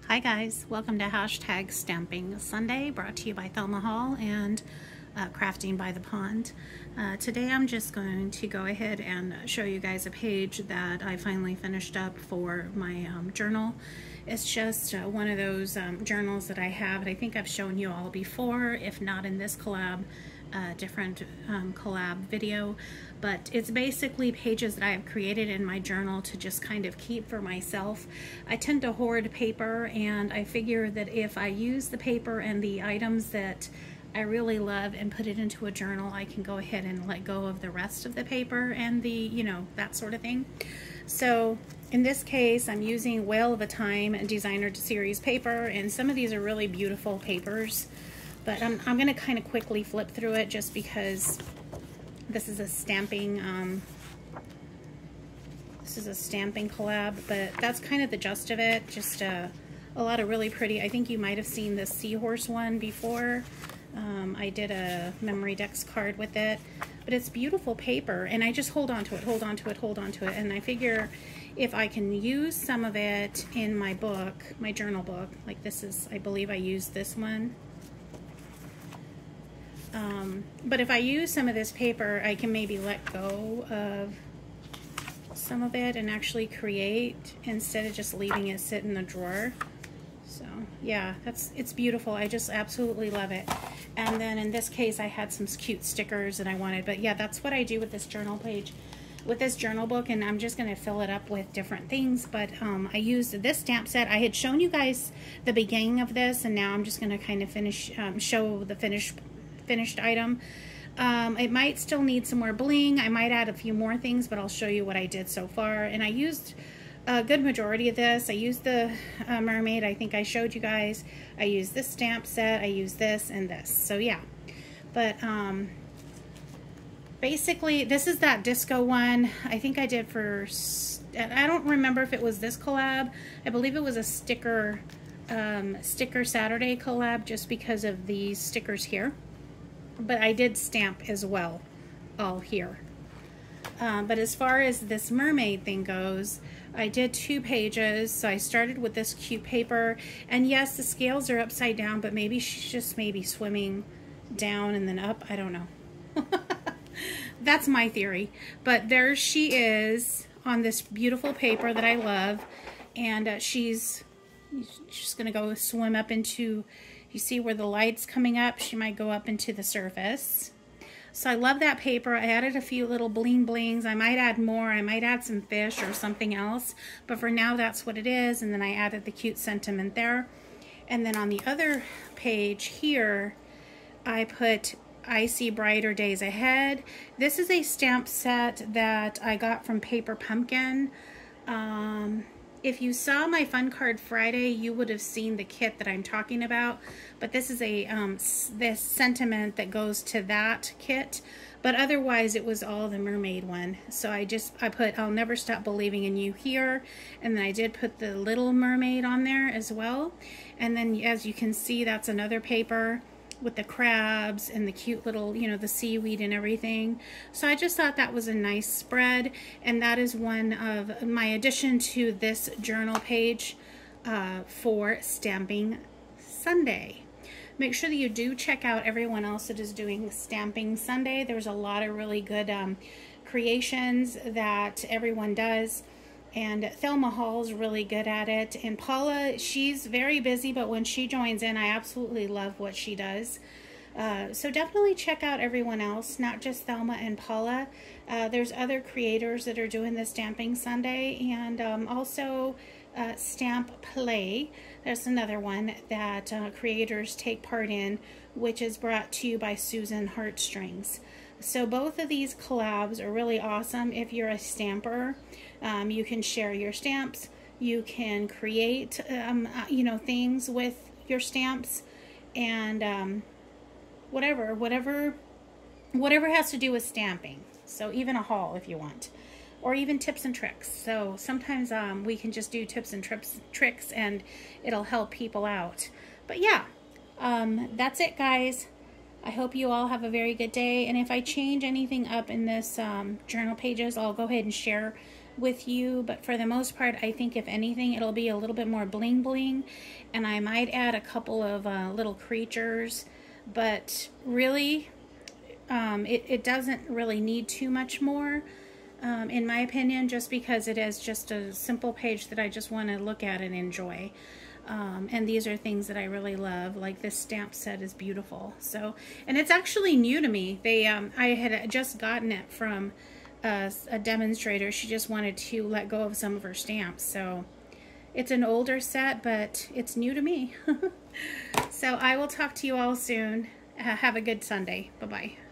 Hi guys, welcome to Hashtag Stamping Sunday, brought to you by Thelma Hall and Crafting by the Pond. Today I'm just going to go ahead and show you guys a page that I finally finished up for my journal. It's just one of those journals that I have, and I think I've shown you all before, if not in this collab, different collab video, but it's basically pages that I have created in my journal to just kind of keep for myself. I tend to hoard paper, and I figure that if I use the paper and the items that I really love and put it into a journal, I can go ahead and let go of the rest of the paper and the, you know, that sort of thing. So in this case, I'm using Whale of a Time Designer Series paper, and some of these are really beautiful papers. But I'm going to kind of quickly flip through it just because this is a stamping collab, but that's kind of the gist of it. Just a lot of really pretty. I think you might have seen the seahorse one before. I did a memory decks card with it, but it's beautiful paper, and I just hold on to it, and I figure if I can use some of it in my book, my journal book, like this is, I believe I used this one. But if I use some of this paper, I can maybe let go of some of it and actually create instead of just leaving it sit in the drawer. So yeah, it's beautiful. I just absolutely love it. And then in this case, I had some cute stickers that I wanted. But yeah, that's what I do with this journal page, with this journal book, and I'm just going to fill it up with different things. But I used this stamp set. I had shown you guys the beginning of this, and now I'm just going to kind of finish, show the finished item. It might still need some more bling. I might add a few more things, but I'll show you what I did so far. And I used a good majority of this. I used the Mermaid. I think I showed you guys. I used this stamp set. I used this and this. So yeah, but basically this is that disco one. I think I did for, I don't remember if it was this collab. I believe it was a sticker Saturday collab, just because of these stickers here. But I did stamp as well, all here. But as far as this mermaid thing goes, I did 2 pages. So I started with this cute paper, and yes, the scales are upside down, but maybe she's just maybe swimming down and then up. I don't know. That's my theory. But there she is on this beautiful paper that I love, and she's gonna go swim up into, you see where the light's coming up, she might go up into the surface. So I love that paper. I added a few little bling blings. I might add more. I might add some fish or something else, but for now that's what it is. And then I added the cute sentiment there. And then on the other page here, I put I See Brighter Days Ahead. This is a stamp set that I got from Paper Pumpkin. If you saw my Fun Card Friday, you would have seen the kit that I'm talking about. But this is a this sentiment that goes to that kit. But otherwise, it was all the mermaid one. So I put I'll Never Stop Believing in You here. And then I did put the Little Mermaid on there as well. And then as you can see, that's another paper with the crabs and the cute little, you know, the seaweed and everything. So I just thought that was a nice spread, and that is one of my addition to this journal page for Stamping Sunday. Make sure that you do check out everyone else that is doing Stamping Sunday. There's a lot of really good creations that everyone does. And Thelma Hall's really good at it. And Paula, she's very busy, but when she joins in, I absolutely love what she does. So definitely check out everyone else, not just Thelma and Paula. There's other creators that are doing the Stamping Sunday, and also Stamp Play. There's another one that creators take part in, which is brought to you by Susan Heartstrings. So both of these collabs are really awesome. If you're a stamper, you can share your stamps. You can create, you know, things with your stamps, and whatever has to do with stamping. So even a haul if you want, or even tips and tricks. So sometimes we can just do tips and tricks, and it'll help people out. But yeah, that's it, guys. I hope you all have a very good day, and if I change anything up in this journal pages, I'll go ahead and share with you, but for the most part, I think if anything, it'll be a little bit more bling bling, and I might add a couple of little creatures, but really, it doesn't really need too much more, in my opinion, just because it is just a simple page that I just want to look at and enjoy. And these are things that I really love, like this stamp set is beautiful. So, and it's actually new to me. I had just gotten it from a demonstrator. She just wanted to let go of some of her stamps. So it's an older set, but it's new to me. So I will talk to you all soon. Have a good Sunday. Bye-bye.